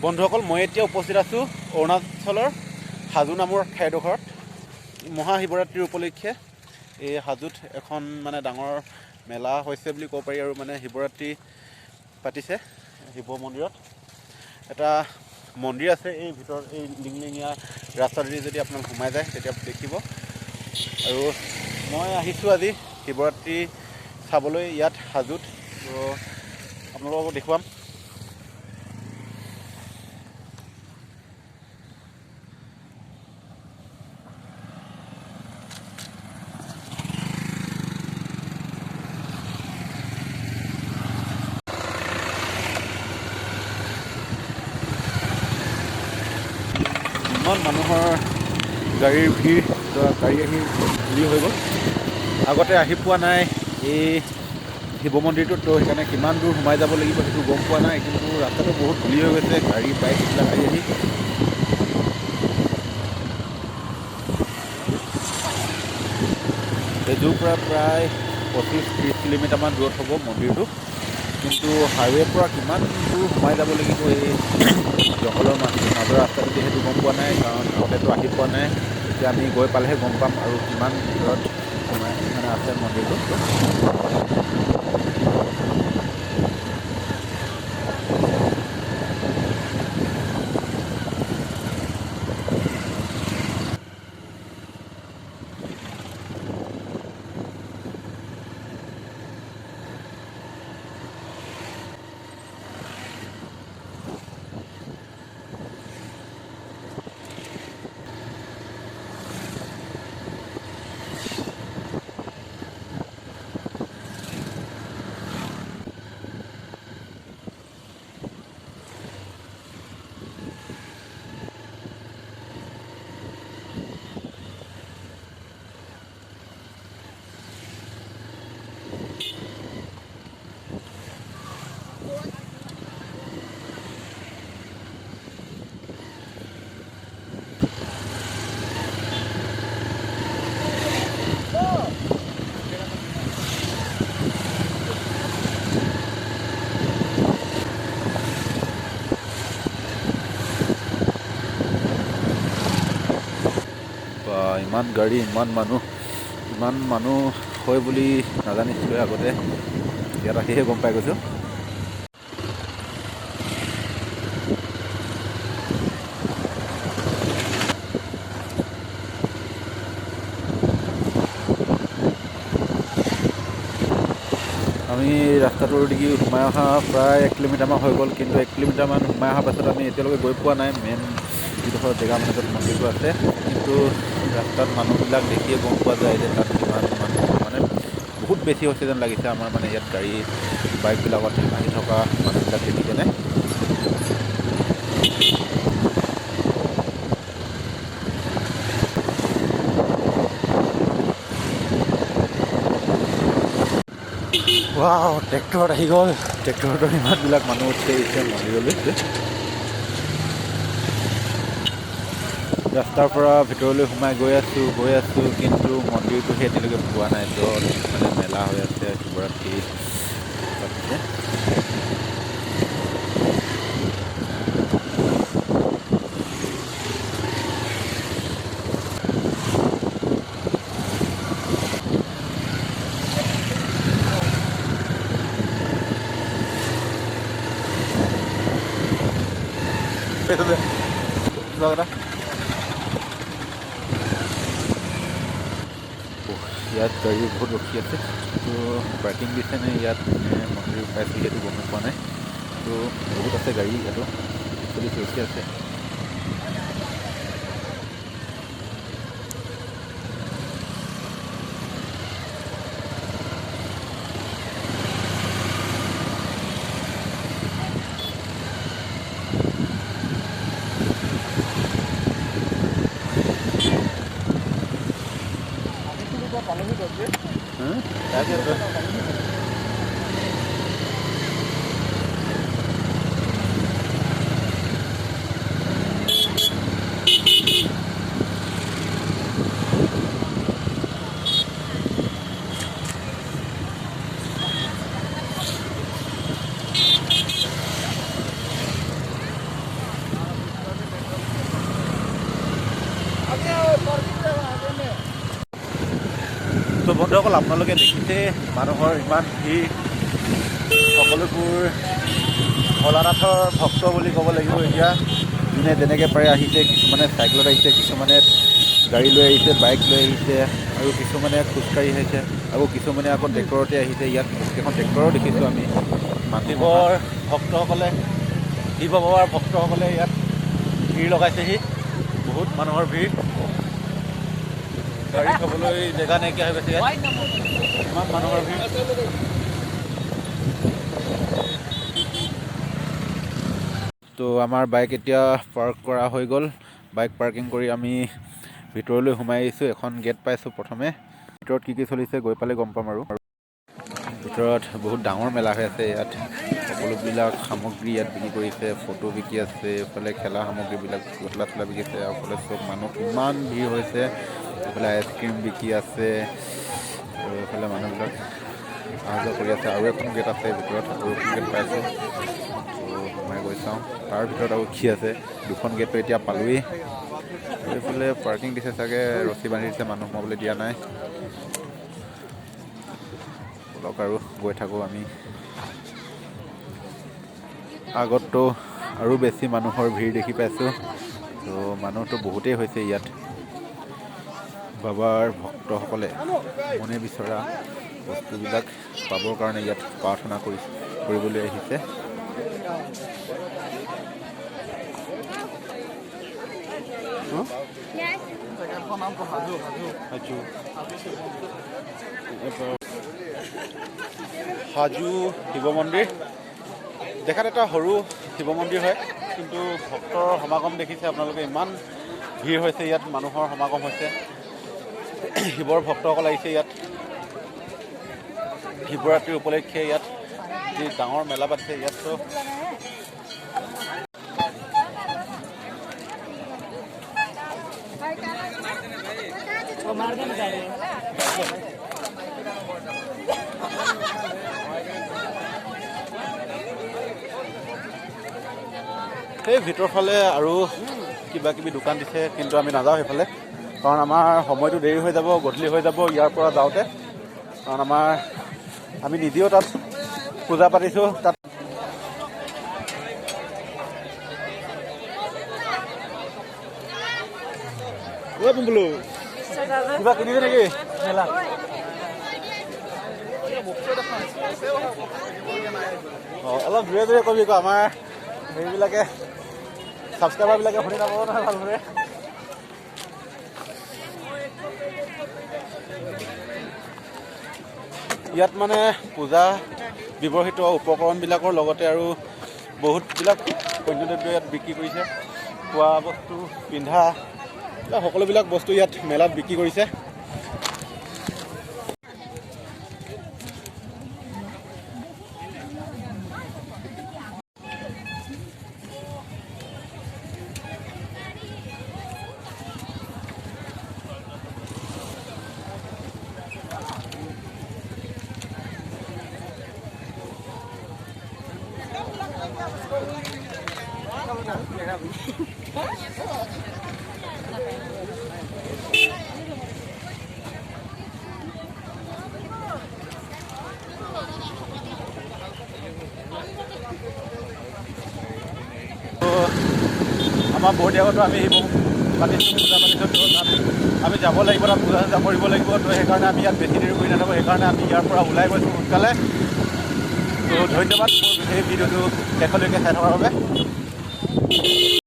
বন্ধুসকল, মই এতিয়া উপস্থিত আছোঁ অৰুণাচলৰ হাজু নামৰ ঠাইডোখৰত। মহাশিৱৰাত্ৰিৰ উপলক্ষে এই হাজুত এখন মানে ডাঙৰ মেলা হৈছে বুলি ক'ব পাৰি। আৰু মানে শিৱৰাত্ৰি পাতিছে শিৱ মন্দিৰত। এটা মন্দিৰ আছে এই ভিতৰত, এই লিংলিঙীয়া ৰাস্তাটোদি যদি আপোনালোক সোমাই যায় তেতিয়া দেখিব। আৰু মই আহিছোঁ আজি শিৱৰাত্ৰি চাবলৈ ইয়াত হাজুত। তো আপোনালোকক দেখুৱাম। ইমান মানুহৰ গাড়ীৰ ভিৰ, গাড়ী আহি ভিৰ হৈ গ'ল। আগতে আহি পোৱা নাই এই শিৱ মন্দিৰটোত, তো সেইকাৰণে কিমান দূৰ সোমাই যাব লাগিব সেইটো গম পোৱা নাই। কিন্তু ৰাস্তাটো বহুত ধূলি হৈ গৈছে, গাড়ী বাইকবিলাক আহি তেজুৰ পৰা প্ৰায় 25-30 কিলোমিটাৰমান দূৰত হ'ব মন্দিৰটো। কিন্তু হাইৱেৰ পৰা কিমান দূৰ সোমাই যাব লাগিব এই জংঘলৰ মাজৰ ৰাস্তাটো সেইটো গম পোৱা নাই, কাৰণ আগতেতো আহি পোৱা নাই। এতিয়া আমি গৈ পালেহে গম পাম আৰু কিমান দূৰত সোমাই মানে আছে মন্দিৰটো। ইমান গাড়ী, ইমান মানুহ হয় বুলি নাজানিছিলোঁ আগতে, ইয়াত আহিহে গম পাই গৈছোঁ। আমি ৰাস্তাটোৰ দিগি সোমাই অহা প্ৰায় 1 কিলোমিটাৰমান হৈ গ'ল, কিন্তু 1 কিলোমিটাৰমান সোমাই অহাৰ পাছত আমি এতিয়ালৈকে গৈ পোৱা নাই মেইন যিডোখৰ জেগা মানে য'ত মন্দিৰটো আছে। কিন্তু ৰাস্তাত মানুহবিলাক দেখিয়ে গম পোৱা যায় যে তাত কিমান মানুহ, মানে বহুত বেছি হৈছে যেন লাগিছে আমাৰ মানে ইয়াত গাড়ী বাইকবিলাকত আহি থকা মানুহবিলাক দেখি কেনে। ৱাও, ট্ৰেক্টৰত আহি গ'ল। ট্ৰেক্টৰতো ইমানবিলাক মানুহ উঠি আহিছে মন্দিৰলৈ। ৰাস্তাৰ পৰা ভিতৰলৈ সোমাই গৈ আছোঁ, কিন্তু মন্দিৰটোহে এতিয়ালৈকে পোৱা নাই, য'ত মানে মেলা হৈ আছে শিৱৰাত্ৰি পাতিছে। ইয়াত গাড়ী বহুত ৰখি আছে, তো পাৰ্কিং দিছে নে ইয়াত মন্দিৰ পাইছে সেইটো গম পোৱা নাই। তো বহুত আছে গাড়ী ইয়াতো পুলিচ ৰখি আছে। বন্ধুসকল আপোনালোকে দেখিছে মানুহৰ ইমান ভিৰ সকলোবোৰ ভোলানাথৰ ভক্ত বুলি ক'ব লাগিব এতিয়া যোনে যেনেকৈ পাৰে আহিছে কিছুমানে চাইকেলত আহিছে কিছুমানে গাড়ী লৈ আহিছে বাইক লৈ আহিছে আৰু কিছুমানে খোজকাঢ়ি আহিছে আৰু কিছুমানে আকৌ ট্ৰেক্টৰতে আহিছে ইয়াত এখন ট্ৰেক্টৰো দেখিছোঁ আমি শিৱৰ ভক্তসকলে শিৱ বাবাৰ ভক্তসকলে ইয়াত ভিৰ লগাইছেহি বহুত মানুহৰ ভিৰ গাড়ী থ'বলৈ জেগা নাইকিয়া হৈ গৈছে ইয়াত ইমান মানুহৰ ভিৰ তো আমাৰ বাইক এতিয়া পাৰ্ক কৰা হৈ গ'ল বাইক পাৰ্কিং কৰি আমি ভিতৰলৈ সোমাই আহিছোঁ এখন গেট পাইছোঁ প্ৰথমে ভিতৰত কি চলিছে গৈ পালে গম পাম আৰু ভিতৰত বহুত ডাঙৰ মেলা হৈ আছে ইয়াত সকলোবিলাক সামগ্ৰী ইয়াত বিক্ৰী কৰিছে ফটো বিকি আছে এইফালে খেলা সামগ্ৰীবিলাক পুতলা চোলা বিকিছে আৰু এইফালে চব মানুহ ইমান ভিৰ হৈছে এইফালে আইচক্ৰীম বিকি আছে আৰু এইফালে মানুহবিলাক অহা যোৱা কৰি আছে আৰু এখন গেট আছে ভিতৰত আৰু এখন গেট পাইছোঁ সোমাই গৈ চাওঁ তাৰ ভিতৰত আৰু কি আছে দুখন গেটটো এতিয়া পালোঁৱেই এইফালে পাৰ্কিং দিছে চাগে ৰছী বান্ধি দিছে মানুহ সোমাবলৈ দিয়া নাই বলক আৰু গৈ থাকোঁ আমি আগততো আৰু বেছি মানুহৰ ভিৰ দেখি পাইছোঁ তো মানুহটো বহুতেই হৈছে ইয়াত বাবাৰ ভক্তসকলে মনে বিচৰা বস্তুবিলাক পাবৰ কাৰণে ইয়াত প্ৰাৰ্থনা কৰিবলৈ আহিছে হাজু শিৱ মন্দিৰ দেখাত এটা সৰু শিৱ মন্দিৰ হয় কিন্তু ভক্তৰ সমাগম দেখিছে আপোনালোকে ইমান ভিৰ হৈছে ইয়াত মানুহৰ সমাগম হৈছে শিৱৰ ভক্তসকল আহিছে ইয়াত শিৱৰাত্ৰি উপলক্ষে ইয়াত যি ডাঙৰ মেলা পাতিছে ইয়াততো সেই ভিতৰ ফালে আৰু কিবা কিবি দোকান দিছে কিন্তু আমি নাযাওঁ সেইফালে কাৰণ আমাৰ সময়টো দেৰি হৈ যাব গধূলি হৈ যাব ইয়াৰ পৰা যাওঁতে কাৰণ আমি নিজেও তাত পূজা পাতিছোঁ তাত কিবা কিনিছে নেকি মেলা অলপ দূৰে দূৰে কবি আকৌ আমাৰ হেৰিবিলাকে ছাবস্ক্ৰাইবাৰবিলাকে শুনি নাপাব নহয় ভালদৰে ইয়াত মানে পূজা ব্যৱহৃত উপকৰণবিলাকৰ লগতে আৰু বহুতবিলাক পণ্যদ্ৰব্য ইয়াত বিক্ৰী কৰিছে খোৱা বস্তু পিন্ধা সকলোবিলাক বস্তু ইয়াত মেলাত বিক্ৰী কৰিছে আমাৰ বহুত আগতো আমি শিৱ পাতিছোঁ পূজা পাতিছোঁ তাত আমি যাব লাগিব তাত পূজা চূজা কৰিব লাগিব তো সেইকাৰণে আমি ইয়াত বেছি দেৰি কৰি নাথাকোঁ সেইকাৰণে আমি ইয়াৰ পৰা ওলাই গৈছোঁ সোনকালে তো ধন্যবাদ মোৰ এই ভিডিঅ'টো শেষলৈকে চাই থকাৰ বাবে